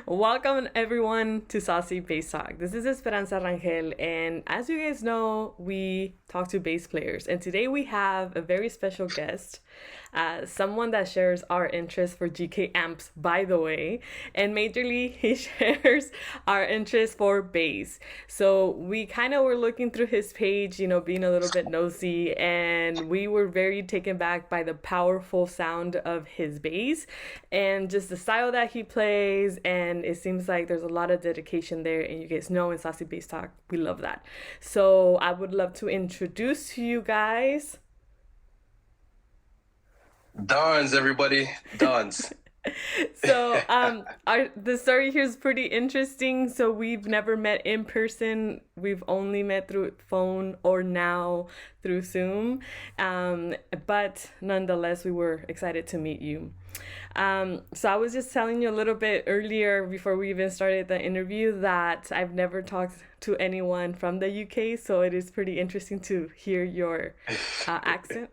Welcome everyone to Saucy Bass Talk. This is Esperanza Rangel, and as you guys know, we talk to bass players. And today we have a very special guest, someone that shares our interest for GK amps, by the way, and majorly he shares our interest for bass. So we kind of were looking through his page, being a little bit nosy, and we were very taken back by the powerful sound of his bass and just the style that he plays. And it seems like there's a lot of dedication there, and you guys know in Saucy Bass Talk we love that. So I would love to introduce to you guys Dance, everybody, dance. so the story here is pretty interesting. So we've never met in person, we've only met through phone or now through Zoom, but nonetheless we were excited to meet you. So I was just telling you a little bit earlier before we even started the interview that I've never talked to anyone from the UK, so it is pretty interesting to hear your accent,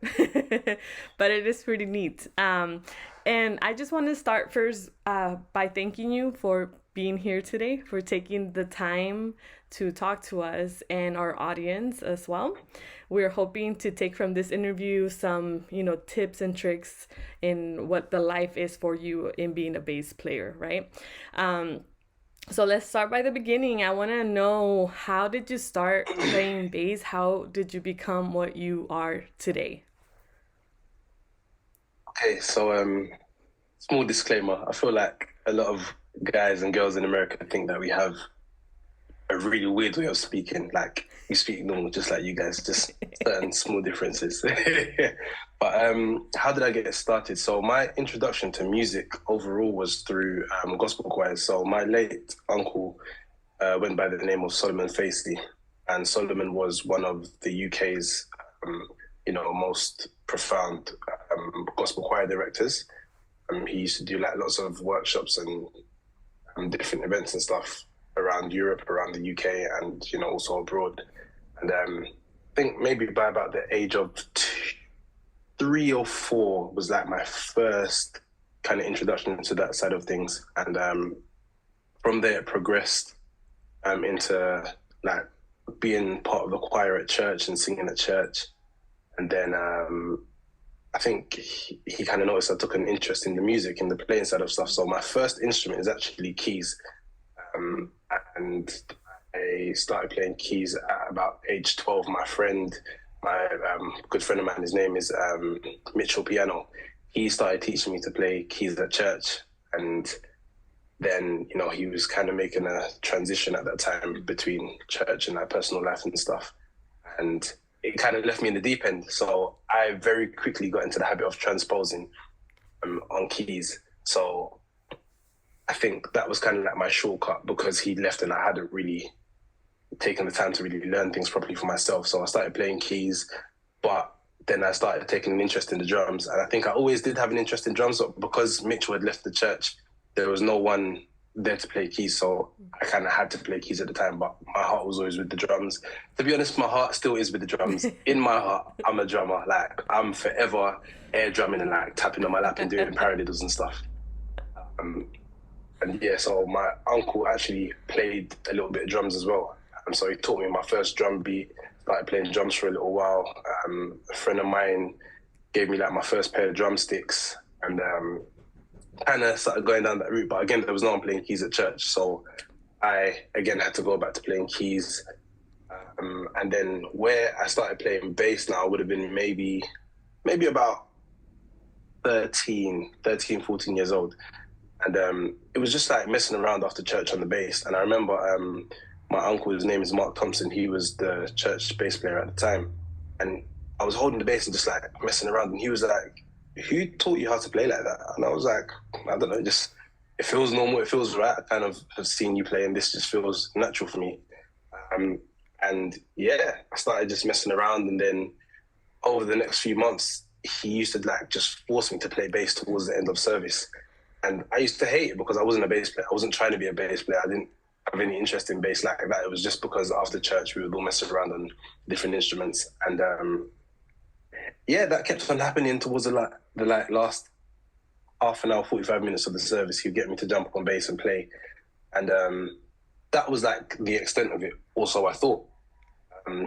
but it is pretty neat. And I just want to start first by thanking you for being here today, for taking the time to talk to us and our audience as well. We're hoping to take from this interview some, tips and tricks in what the life is for you in being a bass player, right? So let's start by the beginning. I want to know, how did you start playing bass? How did you become what you are today? Okay, so small disclaimer. I feel like a lot of guys and girls in America think that we have a really weird way of speaking. Like we speak normal, just like you guys, just certain small differences. But how did I get started? So my introduction to music overall was through gospel choirs. So my late uncle went by the name of Solomon Facey, and Solomon was one of the UK's most profound gospel choir directors. He used to do like lots of workshops and different events and stuff around Europe, around the UK, and also abroad. And I think maybe by about the age of 3 or 4 was like my first kind of introduction to that side of things. And from there it progressed into like being part of the choir at church and singing at church. And then I think he kind of noticed I took an interest in the music and the playing side of stuff. So my first instrument is actually keys. And I started playing keys at about age 12. My good friend of mine, his name is Mitchell Piano. He started teaching me to play keys at church. And then, he was kind of making a transition at that time between church and like personal life and stuff. And it kind of left me in the deep end. So I very quickly got into the habit of transposing on keys. So I think that was kind of like my shortcut, because he left and I hadn't really taken the time to really learn things properly for myself. So I started playing keys, but then I started taking an interest in the drums. And I think I always did have an interest in drums, but because Mitchell had left the church, there was no one there to play keys. So I kind of had to play keys at the time, but my heart was always with the drums. To be honest, my heart still is with the drums. In my heart, I'm a drummer. Like I'm forever air drumming and like tapping on my lap and doing paradiddles and stuff. And yeah, so my uncle actually played a little bit of drums as well. And so he taught me my first drum beat, started playing drums for a little while. A friend of mine gave me like my first pair of drumsticks, and kind of started going down that route. But again, there was no one playing keys at church. So I, again, had to go back to playing keys. And then where I started playing bass now would have been maybe about 14 years old. And it was just like messing around after church on the bass. And I remember my uncle, his name is Mark Thompson, he was the church bass player at the time. And I was holding the bass and just like messing around. And he was like, who taught you how to play like that? And I was like, I don't know, just, it feels normal, it feels right. I kind of have seen you play and this just feels natural for me. And yeah, I started just messing around. And then over the next few months, he used to like just force me to play bass towards the end of service. And I used to hate it because I wasn't a bass player. I wasn't trying to be a bass player. I didn't have any interest in bass like that. It was just because after church we would all mess around on different instruments. And yeah, that kept on happening towards the last half an hour, 45 minutes of the service. He'd get me to jump on bass and play. And that was like the extent of it. Also, I thought.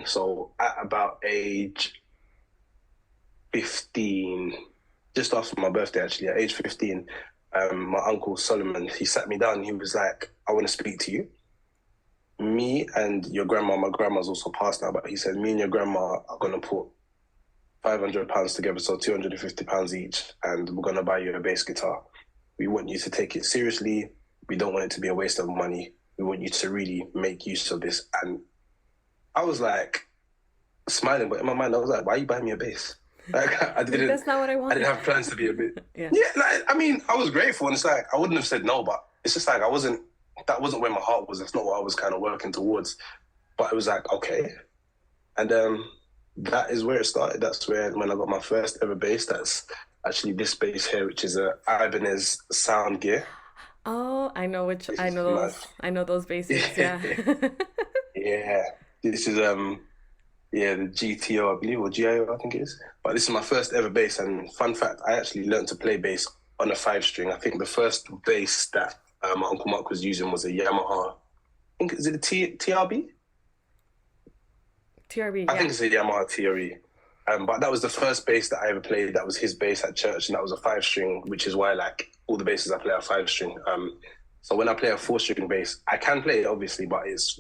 So at about age 15, just after my birthday, actually, at age 15, my uncle Solomon, he sat me down. He was like, I want to speak to you. Me and your grandma, my grandma's also passed now, but he said, me and your grandma are going to put £500 together, so £250 each, and we're going to buy you a bass guitar. We want you to take it seriously. We don't want it to be a waste of money. We want you to really make use of this. And I was like smiling, but in my mind, I was like, why are you buying me a bass? Like, I didn't. That's not what I wanted. I didn't have plans to be a bit. Yeah. Yeah, like, I mean, I was grateful, and it's like I wouldn't have said no, but it's just like that wasn't where my heart was. That's not what I was kind of working towards. But it was like, okay. And that is where it started. That's when I got my first ever bass. That's actually this bass here, which is a Ibanez Sound Gear. Oh, I know those basses, yeah. Yeah. This is the GTO, I believe, or GIO, I think it is. But this is my first ever bass, and fun fact, I actually learned to play bass on a 5-string. I think the first bass that my Uncle Mark was using was a Yamaha. I think, is it a TRB? TRB, I think it's a Yamaha TRE. But that was the first bass that I ever played. That was his bass at church, and that was a 5-string, which is why like all the basses I play are 5-string. So when I play a 4-string bass, I can play it obviously, but it's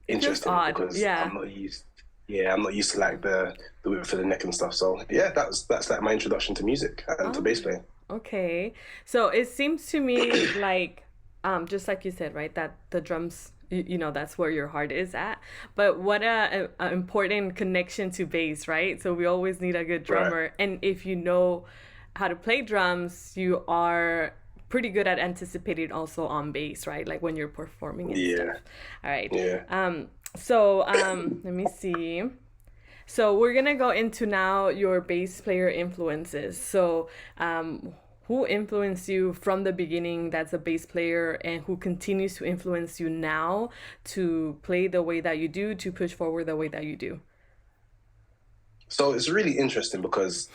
interesting because I'm not used. Yeah, I'm not used to like the whip for the neck and stuff. So yeah, that's like my introduction to music and to bass playing. Okay, so it seems to me like just like you said, right, that the drums, you know, that's where your heart is at. But what a important connection to bass, right? So we always need a good drummer, right. And if you know how to play drums, you are pretty good at anticipating also on bass, right? Like when you're performing and stuff. All right. Yeah. So let me see. So we're gonna go into now your bass player influences. So who influenced you from the beginning that's a bass player, and who continues to influence you now to play the way that you do, to push forward the way that you do? So it's really interesting because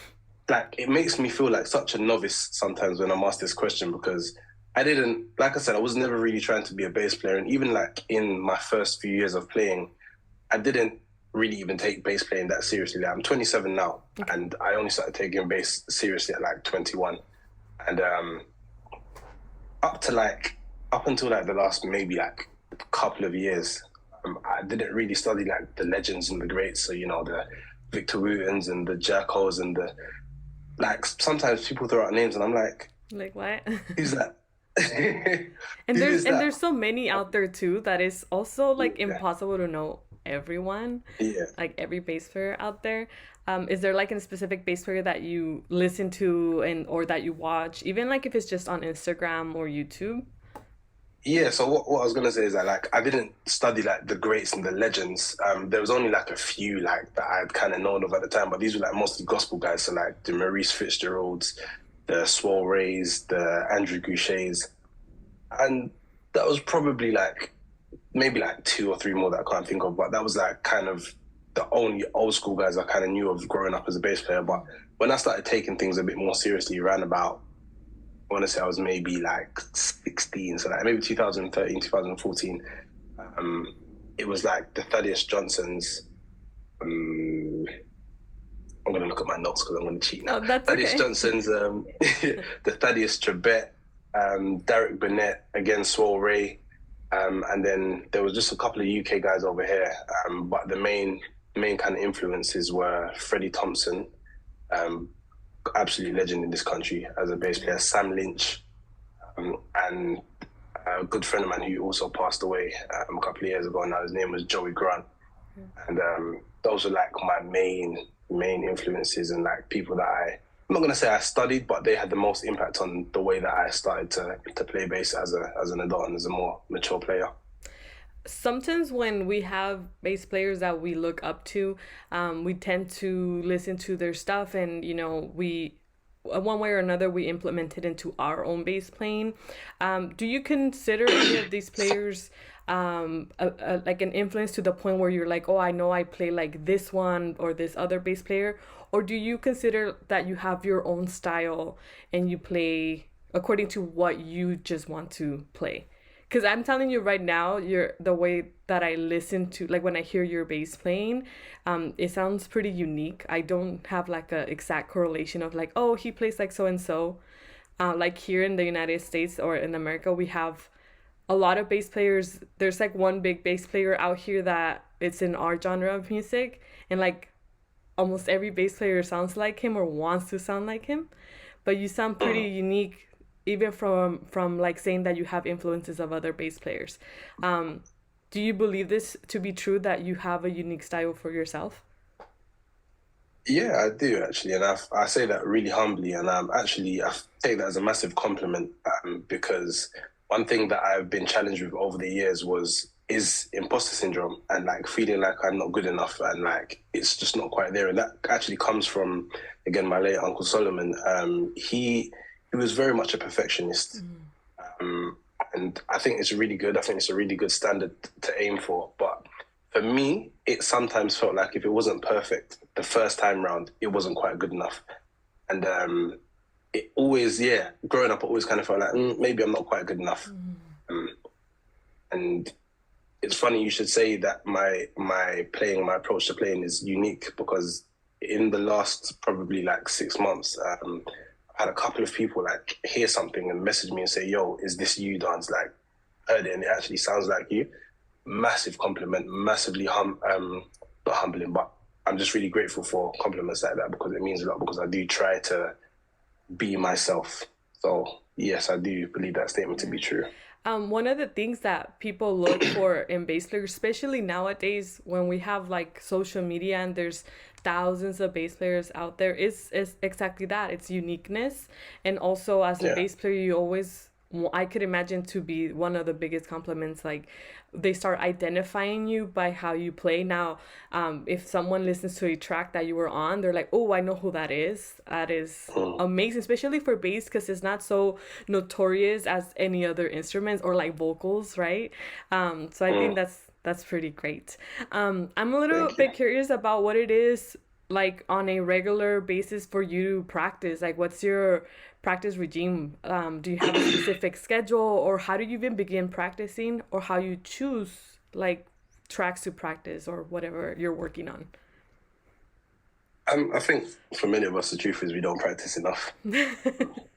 like it makes me feel like such a novice sometimes when I'm asked this question, because I didn't, like I said, I was never really trying to be a bass player. And even like in my first few years of playing, I didn't really even take bass playing that seriously. Like, I'm 27 now, and I only started taking bass seriously at like 21. And up until like the last maybe like couple of years, I didn't really study like the legends and the greats. So, you know, the Victor Wootens and the Jackos and the, like, sometimes people throw out names and I'm like what? Who's that? And there's so many out there too that is also like impossible to know everyone. Yeah. Like every bass player out there. Is there like a specific bass player that you listen to or that you watch, even like if it's just on Instagram or YouTube? Yeah, so what I was gonna say is that like I didn't study like the greats and the legends. There was only like a few like that I'd kind of known of at the time, but these were like mostly gospel guys. So like the Maurice Fitzgeralds, the Swole Rays, the Andrew Gouchets, and that was probably like maybe like 2 or 3 more that I can't think of. But that was like kind of the only old school guys I kind of knew of growing up as a bass player. But when I started taking things a bit more seriously, around about, I want to say I was maybe like 16, so like maybe 2013, 2014. It was like the Thaddeus Johnsons. I'm going to look at my notes because I'm going to cheat now. Oh, that's Thaddeus okay. Johnsons, the Thaddeus Trebet, Derek Burnett, again, Swole Ray. And then there was just a couple of UK guys over here. But the main kind of influences were Freddie Thompson, absolute legend in this country as a bass player, Sam Lynch, and a good friend of mine who also passed away a couple of years ago now. His name was Joey Grant. And those were like my main influences, and like people that I'm not going to say I studied, but they had the most impact on the way that I started to play bass as an adult and as a more mature player. sometimes when we have bass players that we look up to, we tend to listen to their stuff, and we one way or another we implement it into our own bass playing. Do you consider any of these players like an influence to the point where you're like, oh, I know I play like this one or this other bass player, or do you consider that you have your own style and you play according to what you just want to play? Because I'm telling you right now, the way that I listen to, like when I hear your bass playing, it sounds pretty unique. I don't have like a exact correlation of like, oh, he plays like so and so. Like here in the United States or in America, we have a lot of bass players. There's like one big bass player out here that it's in our genre of music, and like almost every bass player sounds like him or wants to sound like him. But you sound pretty unique, even from like saying that you have influences of other bass players. Do you believe this to be true, that you have a unique style for yourself? Yeah, I do actually, and I say that really humbly, and actually I take that as a massive compliment, because one thing that I've been challenged with over the years is imposter syndrome, and like feeling like I'm not good enough, and like it's just not quite there, and that actually comes from, again, my late Uncle Solomon. He was very much a perfectionist, um, and I think it's really good. I think it's a really good standard to aim for, but for me, it sometimes felt like if it wasn't perfect the first time round, it wasn't quite good enough. And it always, yeah, growing up, I always kind of felt like maybe I'm not quite good enough. Um, and it's funny you should say that my approach to playing is unique, because in the last probably like 6 months, I had a couple of people like hear something and message me and say, "Yo, is this you, Dance? Like, heard it and it actually sounds like you." Massive compliment, massively not humbling, but I'm just really grateful for compliments like that, because it means a lot, because I do try to be myself. So yes, I do believe that statement to be true. One of the things that people look for in bass players, especially nowadays when we have like social media and there's thousands of bass players out there, is exactly that. It's uniqueness. And also as a Yeah. bass player, you always, I could imagine to be one of the biggest compliments, like they start identifying you by how you play. Now, if someone listens to a track that you were on, they're like, oh, I know who that is. That is Mm, amazing, especially for bass, because it's not so notorious as any other instruments or like vocals, right? So I think mm, that's pretty great. I'm a little thank you. bit curious about what it is like on a regular basis for you to practice. Like, what's your practice regime? Do you have a specific schedule, or how do you even begin practicing, or how you choose like tracks to practice or whatever you're working on? I think for many of us, the truth is we don't practice enough.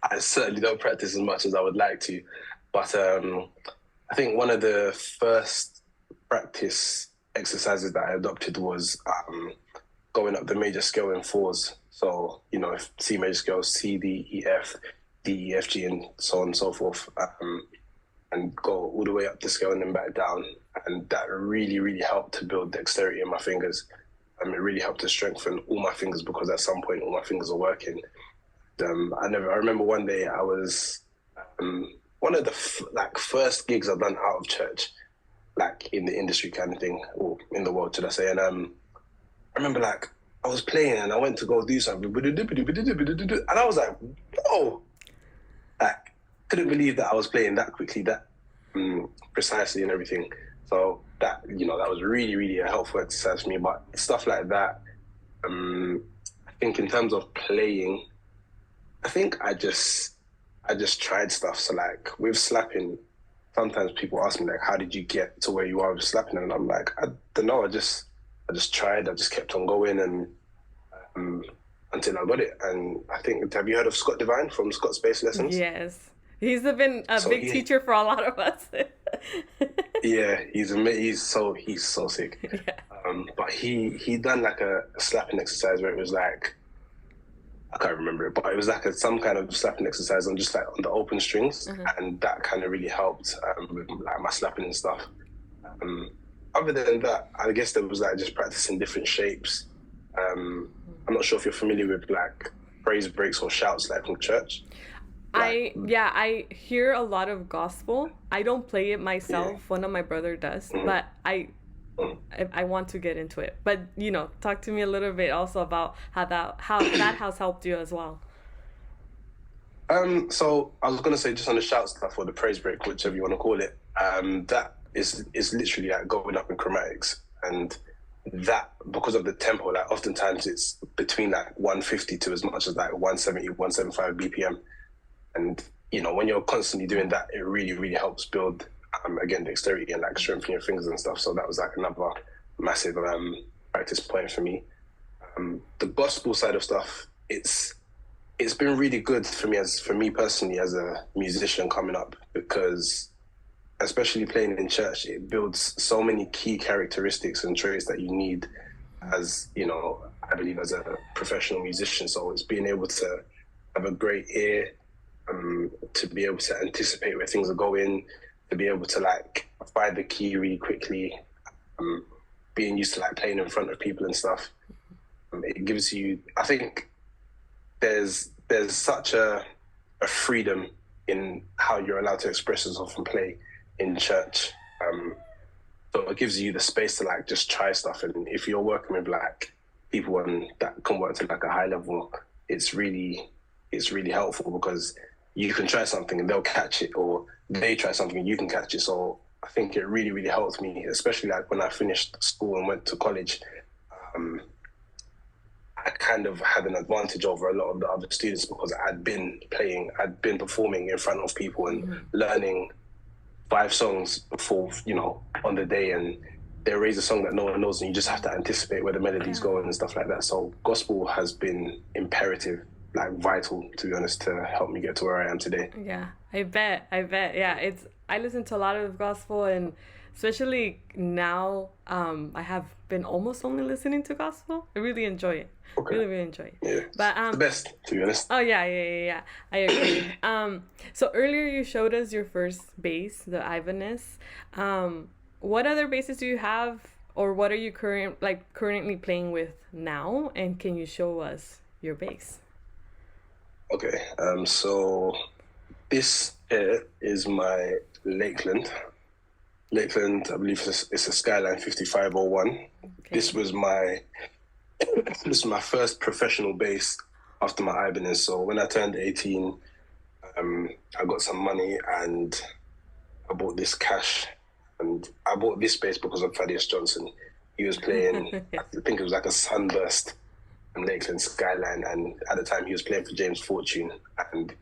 I certainly don't practice as much as I would like to, but I think one of the first practice exercises that I adopted was going up the major scale in fours. So, if C major scale, C, D, E, F, D, E, F, G, and so on and so forth, and go all the way up the scale and then back down. And that really, really helped to build dexterity in my fingers. It really helped to strengthen all my fingers, because at some point all my fingers are working. I remember one day I was one of the like first gigs I've done out of church, like in the industry kind of thing, or in the world, should I say? And I remember like I was playing and I went to go do something, and I was like, whoa, like couldn't believe that I was playing that quickly, that precisely and everything. So that was really, really a helpful exercise for me. But stuff like that, I think in terms of playing, I think I just tried stuff. So like with slapping, sometimes people ask me like, how did you get to where you are with slapping? And I'm like, I don't know. I just tried. I just kept on going, and um, until I got it. And I think, have you heard of Scott Devine from Scott's Bass Lessons? Yes, he's been a So big teacher for a lot of us. yeah, he's so sick. Yeah. But he done like a slapping exercise where it was like, I can't remember it, but it was like some kind of slapping exercise on just like on the open strings, and that kind of really helped with like my slapping and stuff. Um, Other than that, I guess there was like just practicing different shapes. I'm not sure if you're familiar with like praise breaks or shouts like from church. Like, I hear a lot of gospel. I don't play it yeah. myself. One of my brother does, Mhm, but mhm. I want to get into it. But talk to me a little bit also about how that has helped you as well. So I was gonna say just on the shout stuff or the praise break, whichever you want to call it. That is literally like going up in chromatics, and that because of the tempo, like oftentimes it's between like 150 to as much as like 170, 175 BPM, and when you're constantly doing that, it really really helps build again dexterity and like strength in your fingers and stuff. So that was like another massive practice point for me. The gospel side of stuff, it's been really good for me personally as a musician coming up because especially playing in church, it builds so many key characteristics and traits that you need as I believe as a professional musician. So it's being able to have a great ear, to be able to anticipate where things are going, to be able to like find the key really quickly, um, being used to like playing in front of people and stuff. It gives you, I think, there's such a freedom in how you're allowed to express yourself and play in church. So it gives you the space to like just try stuff. And if you're working with like people that can work to like a high level, it's really helpful because you can try something and they'll catch it, or they try something and you can catch it. So I think it really really helped me, especially like when I finished school and went to college. Um, I kind of had an advantage over a lot of the other students because I'd been performing in front of people and learning 5 songs before, on the day, and they raise a song that no one knows and you just have to anticipate where the melody's Yeah. going and stuff like that. So gospel has been imperative, like vital, to be honest, to help me get to where I am today. Yeah, I bet. I bet. Yeah, I listen to a lot of gospel, and especially now, I have been almost only listening to gospel. I really enjoy it. Okay. Really, really enjoy it. Yeah. But It's the best, to be honest. oh yeah, yeah, yeah, yeah. I agree. So earlier you showed us your first bass, the Ibanez. What other basses do you have, or what are you currently playing with now? And can you show us your bass? Okay. So this here is my Lakeland. Lakeland, I believe it's a Skyline 5501. This Okay. was my this was my first professional bass after my Ibanez. So when I turned 18, I got some money and I bought this cash, and I bought this bass because of Thaddeus Johnson. He was playing, I think it was like a Sunburst and Lakeland Skyline, and at the time he was playing for James Fortune, and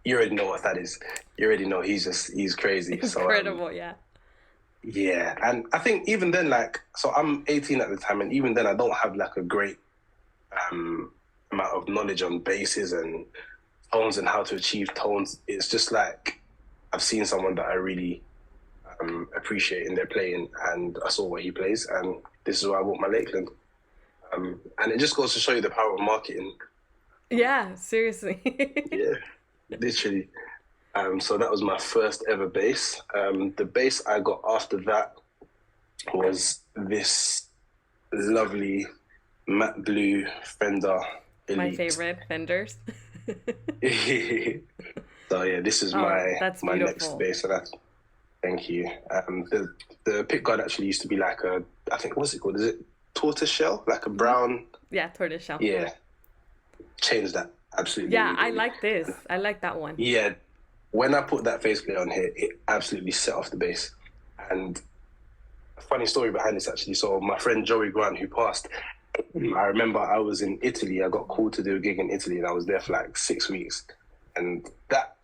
you already know what that is. You already know he's crazy. So Incredible, yeah. yeah, and I think even then, like, so I'm 18 at the time, and even then I don't have like a great um, amount of knowledge on basses and tones and how to achieve tones. It's just like I've seen someone that I really appreciate in their playing, and I saw what he plays, and this is why I bought my Lakeland. And it just goes to show you the power of marketing. Yeah, seriously. Yeah, literally. So that was my first ever bass. The bass I got after that was this lovely matte blue Fender My Elite. favorite Fenders. So yeah, this is Oh, my that's my next beautiful. bass, and that's thank you. The pick guard actually used to be like I think what's it called? Is it tortoise shell? Like a Hmm. brown? Yeah, tortoiseshell. Yeah, changed that absolutely Yeah, I immediately. like this. I like that one. Yeah, when I put that faceplate on here, it absolutely set off the bass. And a funny story behind this actually. So my friend Joey Grant, who passed, I remember I was in Italy. I got called to do a gig in Italy, and I was there for like 6 weeks. And that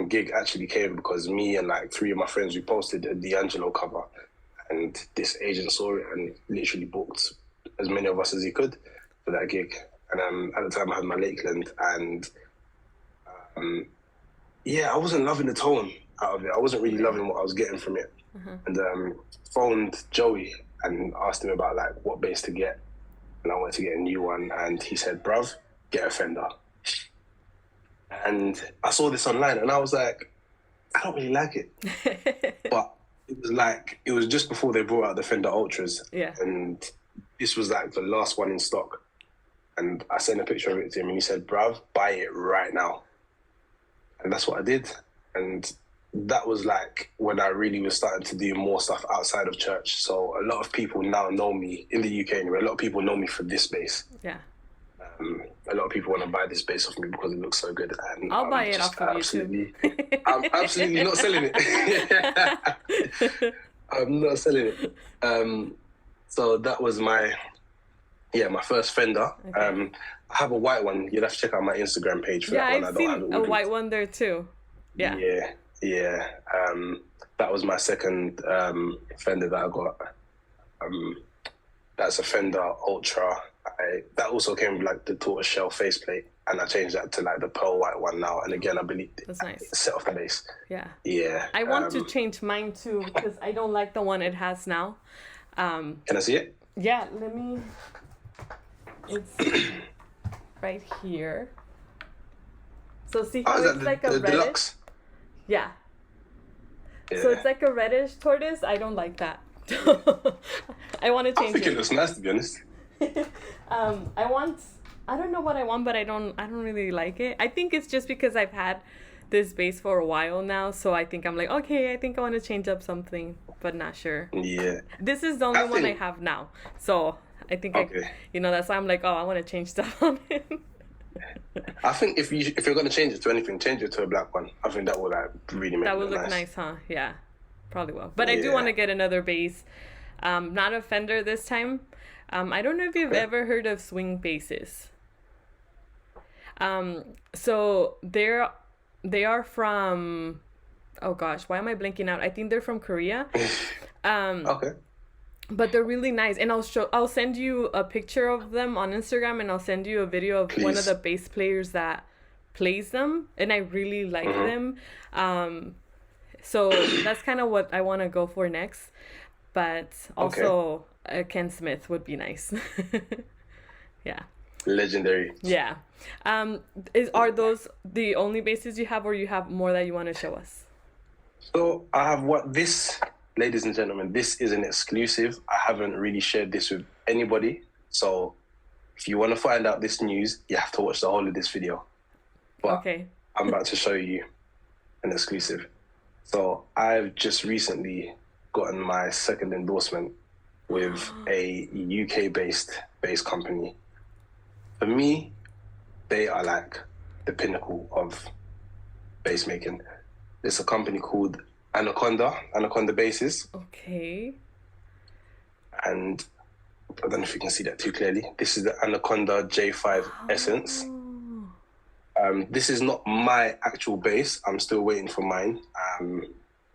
gig actually came because me and like 3 of my friends, we posted a D'Angelo cover, and this agent saw it and literally booked as many of us as he could for that gig. And at the time, I had my Lakeland, and um, yeah, I wasn't loving the tone out of it. I wasn't really Okay. loving what I was getting from it. Uh-huh. And phoned Joey and asked him about like what bass to get, and I wanted to get a new one, and he said, "Bruv, get a Fender." And I saw this online, and I was like, I don't really like it, but it was just before they brought out the Fender Ultras, Yeah. and this was like the last one in stock. And I sent a picture of it to him, and he said, "Bruv, buy it right now." and that's what I did. And that was like when I really was starting to do more stuff outside of church. So a lot of people now know me in the UK anyway. A lot of people know me for this bass. Yeah. A lot of people want to buy this bass off me because it looks so good. And I'll buy it off of you too. I'm absolutely not selling it. I'm not selling it. So that was my first Fender. Okay. I have a white one. You'll have to check out my Instagram page for that one. I've seen a white one there too. Yeah. Yeah. That was my second Fender that I got. That's a Fender Ultra. That also came with like the tortoise shell faceplate, and I changed that to like the pearl white one now. And again, I believe That's nice. Set off the bass. Yeah. Yeah. I want to change mine too because I don't like the one it has now. Can I see it? Yeah, let me. It's right here. So see how it's like a reddish? deluxe? Yeah. Yeah. So it's like a reddish tortoise. I don't like that. I want to I change think it it. looks nice, to be honest. I don't know what I want, but I don't really like it. I think it's just because I've had this bass for a while now, so I think I'm like, okay, I think I want to change up something, but not sure. Yeah. This is the only one I have now, so I think Okay. that's why I'm like, oh, I want to change stuff on it. I think if you're gonna change it to anything, change it to a black one. I think that would like really make That it would look nice. nice, huh? Yeah, probably will. But I do Yeah. want to get another bass. Not a Fender this time. I don't know if you've ever heard of swing basses. So they are from, oh gosh, why am I blanking out? I think they're from Korea. Okay. But they're really nice, and I'll send you a picture of them on Instagram, and I'll send you a video of one of Please. the bass players that plays them, and I really like them. So that's kind of what I want to go for next. But also Ken Smith would be nice. Yeah. Legendary. Yeah. Are those the only basses you have, or you have more that you want to show us? So I have this, ladies and gentlemen, this is an exclusive. I haven't really shared this with anybody. So if you want to find out this news, you have to watch the whole of this video. But Okay. I'm about to show you an exclusive. So I've just recently gotten my second endorsement with a UK-based bass company. For me, they are like the pinnacle of bass making. It's a company called Anaconda Basses. Okay. And I don't know if you can see that too clearly. This is the Anaconda J5 Essence. This is not my actual bass. I'm still waiting for mine,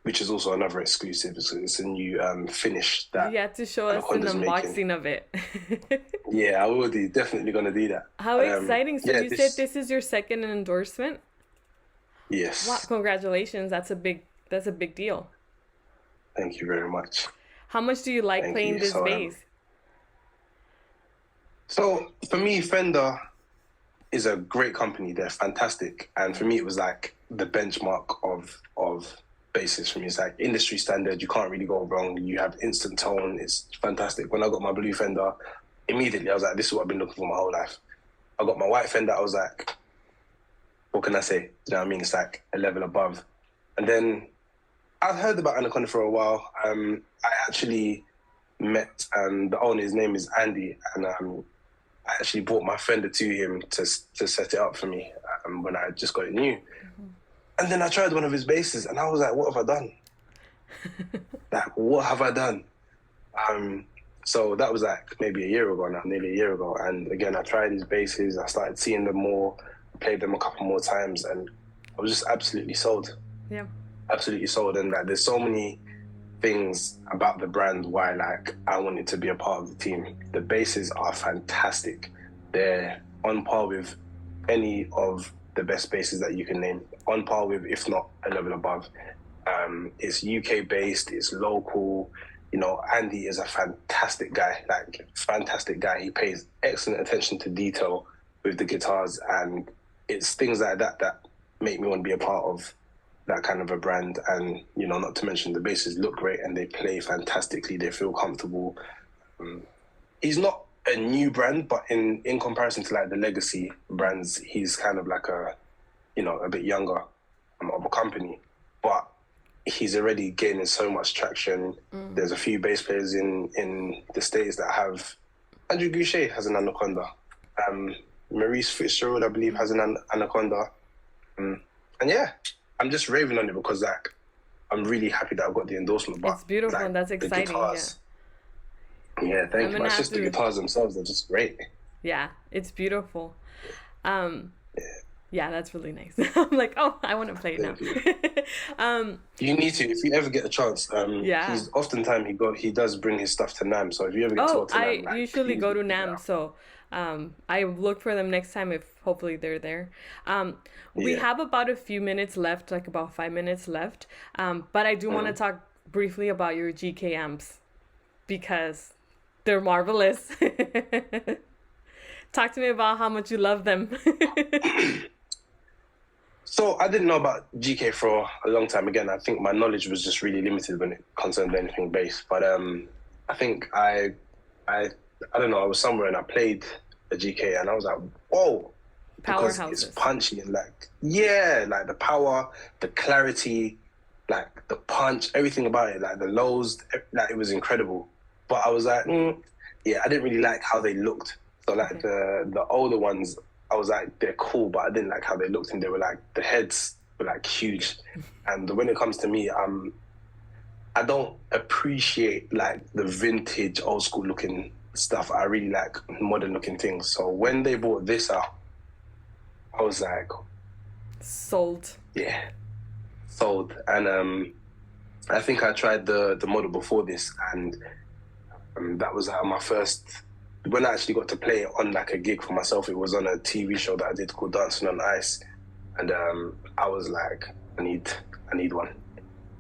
which is also another exclusive. It's a new finish that You have to show us an Anaconda's making. unboxing of it. Yeah, I will do. Definitely going to do that. How exciting. So yeah, you said this is your second endorsement? Yes. Wow, congratulations. That's a big deal. Thank you very much. How much do you like Thank playing you. this So, bass? So for me, Fender is a great company. They're fantastic. And for me, it was like the benchmark of basses for me. It's like industry standard. You can't really go wrong. You have instant tone. It's fantastic. When I got my blue Fender, immediately I was like, this is what I've been looking for my whole life. I got my white Fender. I was like, what can I say? You know what I mean? It's like a level above. And then I've heard about Anaconda for a while. I actually met the owner. His name is Andy, and I actually brought my Fender to him to set it up for me when I just got it new. And then I tried one of his basses, and I was like, what have I done? Like, what have I done? So that was like maybe a year ago now, nearly a year ago. And again, I tried his basses. I started seeing them more, played them a couple more times, and I was just absolutely sold. Yeah. Absolutely sold. And like, there's so many things about the brand why like I wanted to be a part of the team. The basses are fantastic. They're on par with any of the best basses that you can name. On par with, if not a level above. It's UK based, it's local. You know, Andy is a fantastic guy, like fantastic guy. He pays excellent attention to detail with the guitars, and it's things like that that make me want to be a part of that kind of a brand. And, you know, not to mention the basses look great and they play fantastically. They feel comfortable. He's not a new brand, but in comparison to like the legacy brands, he's kind of like a bit younger. of a company, but he's already gaining so much traction. There's a few bass players in the States that have. Andrew Goucher has an Anaconda. Maurice Fitzgerald, I believe, has an Anaconda. And yeah, I'm just raving on it because like I'm really happy that I've got the endorsement. But It's beautiful, like, and that's the exciting. guitars, yeah, thank you. gonna It's have just the to- guitars themselves, they're just great. Yeah, it's beautiful. Yeah, that's really nice. I'm like, oh, I want to play it now. You need to, if you ever get a chance. Yeah. He's oftentimes he does bring his stuff to NAMM. So if you ever get to Oh, go to I NAMM, like, usually please go to check it NAMM, out. so I look for them next time if hopefully they're there. We Yeah. have about a few minutes left, like about 5 minutes left. But I do want to talk briefly about your GK amps because they're marvelous. Talk to me about how much you love them. So I didn't know about GK for a long time. Again, I think my knowledge was just really limited when it concerned anything bass. But I think I don't know. I was somewhere and I played a GK and I was like, whoa, because it's Powerhouses. punchy and like like the power, the clarity, like the punch, everything about it, like the lows, like it was incredible. But I was like, yeah, I didn't really like how they looked. So like the older ones, I was like, they're cool, but I didn't like how they looked, and they were like the heads were like huge. And when it comes to me, I don't appreciate like the vintage, old school looking stuff. I really like modern looking things. So when they brought this out, I was like, Sold. yeah, sold. And I think I tried the model before this, and that was my first. When I actually got to play it on like a gig for myself, it was on a TV show that I did called Dancing on Ice, and I was like, I need one.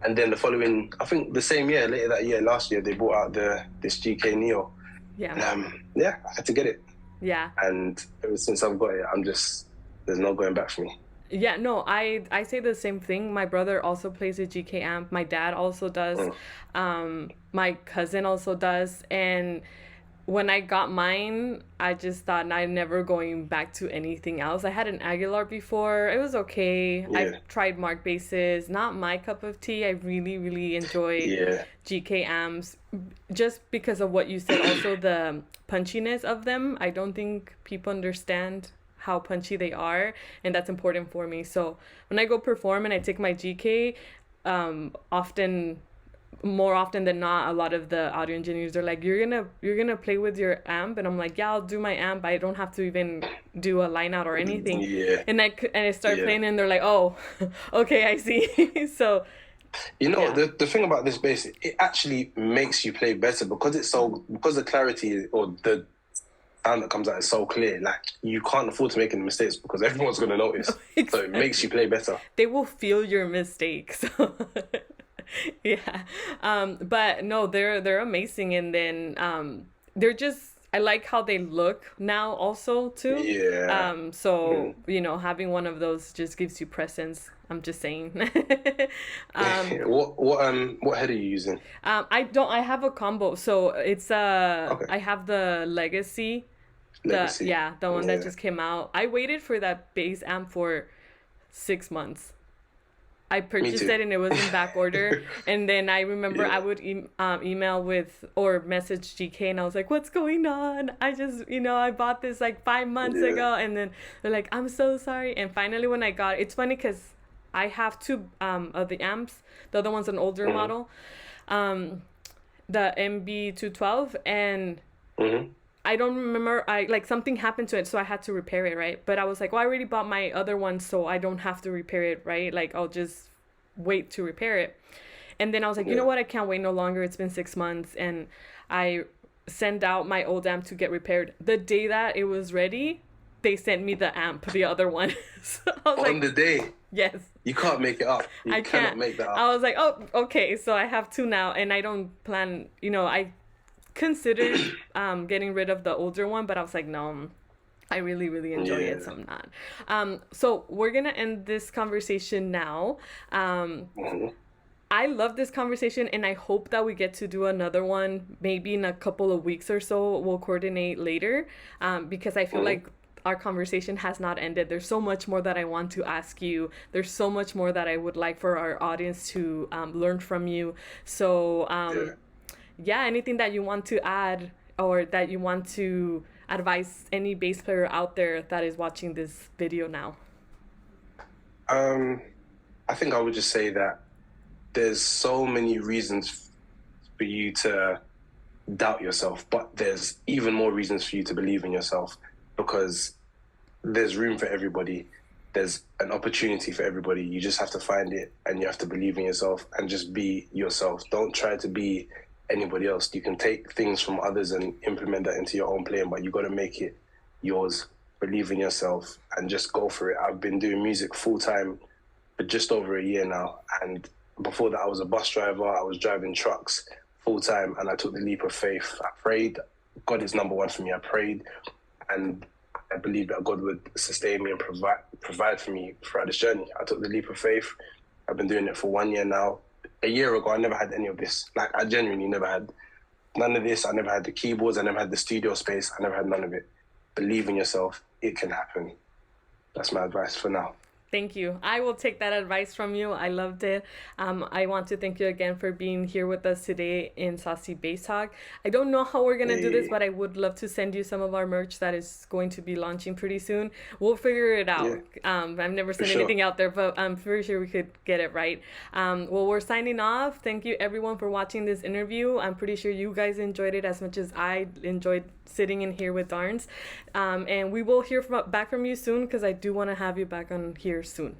And then the following, I think the same year, later that year, last year, they brought out this GK Neo, Yeah. and yeah, I had to get it. Yeah. And ever since I've got it, there's no going back for me. Yeah, no, I say the same thing. My brother also plays a GK amp. My dad also does. My cousin also does. And when I got mine, I just thought I'm never going back to anything else. I had an Aguilar before. It was okay. Yeah. I've tried Mark basses. Not my cup of tea. I really, really enjoy Yeah. GK amps just because of what you said. Also, the punchiness of them. I don't think people understand how punchy they are, and that's important for me. So when I go perform and I take my GK, more often than not, a lot of the audio engineers are like, you're gonna play with your amp, and I'm like, yeah, I'll do my amp. I don't have to even do a line out or anything. Yeah. And I start Yeah. playing, and they're like, oh, okay, I see. So You know, Yeah. the thing about this bass, it actually makes you play better because because the clarity or the sound that comes out is so clear. Like you can't afford to make any mistakes because everyone's gonna notice. So Exactly. it makes you play better. they will feel your mistakes. Yeah. But no, they're amazing, and then they're just, I like how they look now also too. Yeah. So having one of those just gives you presence. I'm just saying. What head are you using? I have a combo, so it's Okay. I have the Legacy. Legacy. The one that Yeah. just came out. I waited for that bass amp for 6 months. I purchased too. it and it was in back order. And then I remember Yeah. I would email with or message GK, and I was like, what's going on? I just, I bought this like 5 months Yeah. ago. And then they're like, I'm so sorry. And finally when I got it, it's funny because I have two of the amps. The other one's an older model, the MB212, and Mm-hmm. I don't remember. Something happened to it, so I had to repair it, right? But I was like, well, I already bought my other one, so I don't have to repair it, right? Like I'll just wait to repair it. And then I was like, you know what? I can't wait no longer. It's been 6 months, and I sent out my old amp to get repaired. The day that it was ready, they sent me the amp, the other one. So I was On like, the day, yes. you can't make it up. You I cannot can't. make that up. I was like, oh, okay, so I have two now, and I don't plan. I considered getting rid of the older one, but I was like, no, I really, really enjoy it, Yeah. so I'm not. So we're gonna end this conversation now. Mhm. I love this conversation, and I hope that we get to do another one maybe in a couple of weeks or so. We'll coordinate later, because I feel like our conversation has not ended. There's so much more that I want to ask you. There's so much more that I would like for our audience to learn from you. So yeah, anything that you want to add or that you want to advise any bass player out there that is watching this video now? I think I would just say that there's so many reasons for you to doubt yourself, but there's even more reasons for you to believe in yourself, because there's room for everybody. There's an opportunity for everybody. You just have to find it, and you have to believe in yourself and just be yourself. Don't try to be anybody else. You can take things from others and implement that into your own playing, but you got to make it yours. Believe in yourself and just go for it. I've been doing music full time for just over a year now, and before that I was a bus driver. I was driving trucks full time, and I took the leap of faith. I prayed. God is number one for me. I prayed, and I believed that God would sustain me and provide for me throughout this journey. I took the leap of faith. I've been doing it for 1 year now. A year ago, I never had any of this. Like, I genuinely never had none of this. I never had the keyboards. I never had the studio space. I never had none of it. Believe in yourself. It can happen. That's my advice for now. Thank you. I will take that advice from you. I loved it. I want to thank you again for being here with us today in Saucy Bass Talk. I don't know how we're going to do this, but I would love to send you some of our merch that is going to be launching pretty soon. We'll figure it out. Yeah. I've never sent anything out there, but I'm pretty sure we could get it right. Well, we're signing off. Thank you everyone for watching this interview. I'm pretty sure you guys enjoyed it as much as I enjoyed sitting in here with Darns. And we will hear back from you soon, because I do want to have you back on here soon.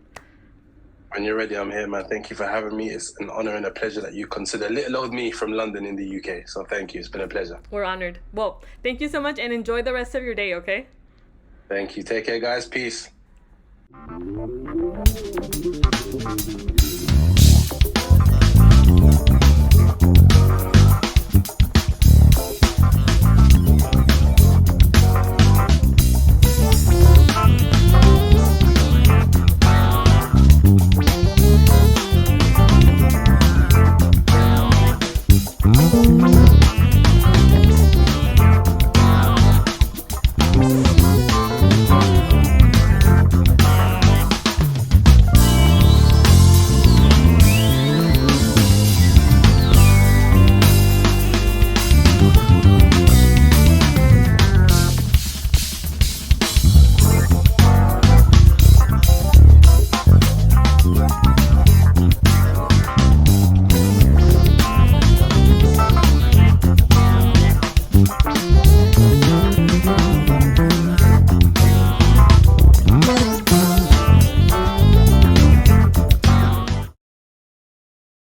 When you're ready, I'm here, man. Thank you for having me. It's an honor and a pleasure that you consider little old me from London in the UK. So thank you. It's been a pleasure. We're honored. Well, thank you so much, and enjoy the rest of your day, okay? Thank you. Take care, guys. Peace.